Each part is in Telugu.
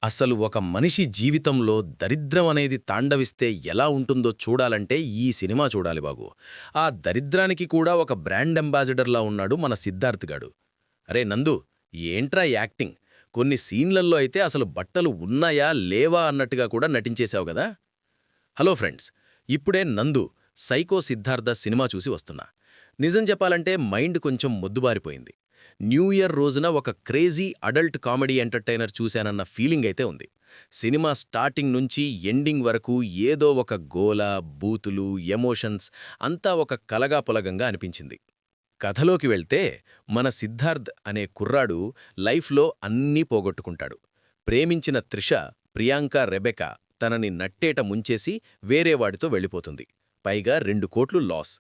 అసలు ఒక మనిషి జీవితంలో దరిద్రం అనేది తాండవిస్తే ఎలా ఉంటుందో చూడాలంటే ఈ సినిమా చూడాలి బాగు. ఆ దరిద్రానికి కూడా ఒక బ్రాండ్ అంబాసిడర్లా ఉన్నాడు మన సిద్ధార్థ్ గాడు. అరే నందు, ఏంట్రా యాక్టింగ్? కొన్ని సీన్లల్లో అయితే అసలు బట్టలు ఉన్నాయా లేవా అన్నట్టుగా కూడా నటించేశావు గదా. హలో ఫ్రెండ్స్, ఇప్పుడే నందు సైకో సిద్ధార్థ సినిమా చూసి వస్తున్నా. నిజం చెప్పాలంటే మైండ్ కొంచెం మొద్దుబారిపోయింది. న్యూ ఇయర్ రోజున ఒక క్రేజీ అడల్ట్ కామెడీ ఎంటర్టైనర్ చూశానన్న ఫీలింగ్ అయితే ఉంది. సినిమా స్టార్టింగ్ నుంచి ఎండింగ్ వరకు ఏదో ఒక గోల, బూతులు, ఎమోషన్స్ అంతా ఒక కలగాపులగంగా అనిపించింది. కథలోకి వెళ్తే మన సిద్ధార్థ్ అనే కుర్రాడు లైఫ్లో అన్నీ పోగొట్టుకుంటాడు. ప్రేమించిన త్రిష, ప్రియాంక, రెబెకా తనని నట్టేట ముంచేసి వేరేవాడితో వెళ్ళిపోతుంది. పైగా 2 కోట్లు లాస్.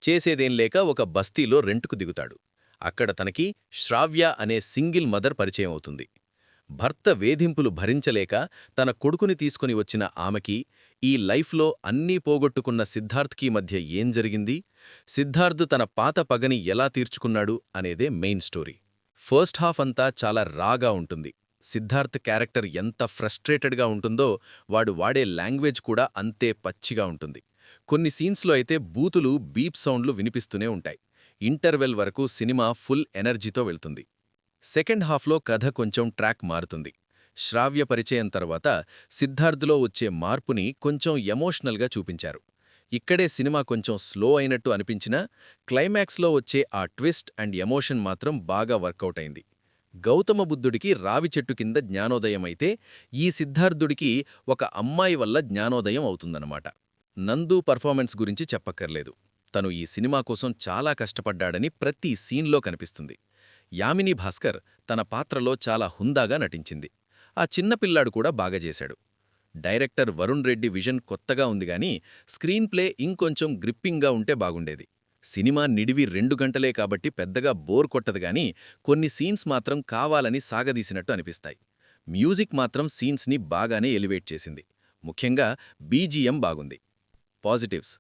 చేసేదేం లేక ఒక బస్తీలో రెంటుకు దిగుతాడు. అక్కడ తనకి శ్రావ్య అనే సింగిల్ మదర్ పరిచయం అవుతుంది. భర్త వేధింపులు భరించలేక తన కొడుకుని తీసుకుని వచ్చిన ఆమెకి, ఈ లైఫ్లో అన్నీ పోగొట్టుకున్న సిద్ధార్థ్కి మధ్య ఏం జరిగింది, సిద్ధార్థ్ తన పాత పగని ఎలా తీర్చుకున్నాడు అనేదే మెయిన్ స్టోరీ. ఫస్ట్ హాఫ్ అంతా చాలా రాగా ఉంటుంది. సిద్ధార్థ్ క్యారెక్టర్ ఎంత ఫ్రస్ట్రేటెడ్గా ఉంటుందో వాడు వాడే లాంగ్వేజ్ కూడా అంతే పచ్చిగా ఉంటుంది. కొన్ని సీన్స్లో అయితే బూతులు, బీప్ సౌండ్లు వినిపిస్తూనే ఉంటాయి. ఇంటర్వెల్ వరకు సినిమా ఫుల్ ఎనర్జీతో వెళ్తుంది. సెకండ్ హాఫ్లో కథ కొంచెం ట్రాక్ మారుతుంది. శ్రావ్య పరిచయం తర్వాత సిద్ధార్థ్లో వచ్చే మార్పుని కొంచెం ఎమోషనల్గా చూపించారు. ఇక్కడే సినిమా కొంచెం స్లో అయినట్టు అనిపించినా క్లైమాక్స్లో వచ్చే ఆ ట్విస్ట్ అండ్ ఎమోషన్ మాత్రం బాగా వర్కౌట్ అయింది. గౌతమ బుద్ధుడికి రావి చెట్టు కింద జ్ఞానోదయం అయితే, ఈ సిద్ధార్థుడికి ఒక అమ్మాయి వల్ల జ్ఞానోదయం అవుతుందన్నమాట. నందు పర్ఫార్మెన్స్ గురించి చెప్పక్కర్లేదు. తను ఈ సినిమా కోసం చాలా కష్టపడ్డాడని ప్రతి సీన్లో కనిపిస్తుంది. యామిని భాస్కర్ తన పాత్రలో చాలా హుందాగా నటించింది. ఆ చిన్నపిల్లాడు కూడా బాగా చేశాడు. డైరెక్టర్ వరుణ్ రెడ్డి విజన్ కొత్తగా ఉందిగాని స్క్రీన్ ప్లే ఇంకొంచెం గ్రిప్పింగ్గా ఉంటే బాగుండేది. సినిమా నిడివి 2 గంటలే కాబట్టి పెద్దగా బోర్ కొట్టదుగాని కొన్ని సీన్స్ మాత్రం కావాలని సాగదీసినట్టు అనిపిస్తాయి. మ్యూజిక్ మాత్రం సీన్స్ని బాగానే ఎలివేట్ చేసింది. ముఖ్యంగా బీజీఎం బాగుంది. పాజిటివ్స్: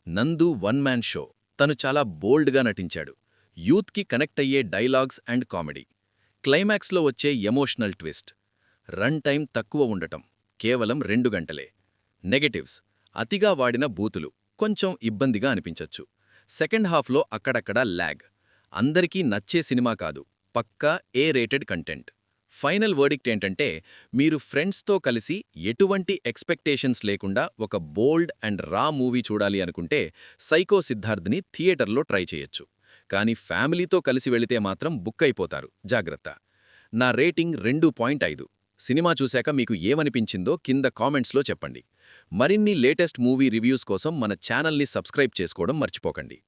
నందు వన్ మ్యాన్ షో. తను చాలా బోల్డ్గా నటించాడు. యూత్కి కనెక్ట్ అయ్యే డైలాగ్స్ అండ్ కామెడీ. క్లైమాక్స్లో వచ్చే ఎమోషనల్ ట్విస్ట్. రన్ టైం తక్కువ ఉండటం, కేవలం 2 గంటలే. నెగటివ్స్: అతిగా వాడిన బూతులు, కొంచెం ఇబ్బందిగా అనిపించొచ్చు. సెకండ్ హాఫ్లో అక్కడక్కడా ల్యాగ్. అందరికీ నచ్చే సినిమా కాదు, పక్కా రేటెడ్ కంటెంట్. ఫైనల్ వర్డిక్ట్ ఏంటంటే, మీరు ఫ్రెండ్స్తో కలిసి ఎటువంటి ఎక్స్పెక్టేషన్స్ లేకుండా ఒక బోల్డ్ అండ్ రా మూవీ చూడాలి అనుకుంటే సైకో సిద్ధార్థ్ని థియేటర్లో ట్రై చేయొచ్చు. కానీ ఫ్యామిలీతో కలిసి వెళితే మాత్రం బుక్ అయిపోతారు, జాగ్రత్త. నా రేటింగ్ 2.5. సినిమా చూశాక మీకు ఏమనిపించిందో కింద కామెంట్స్లో చెప్పండి. మరిన్ని లేటెస్ట్ మూవీ రివ్యూస్ కోసం మన ఛానల్ని సబ్స్క్రైబ్ చేసుకోవడం మర్చిపోకండి.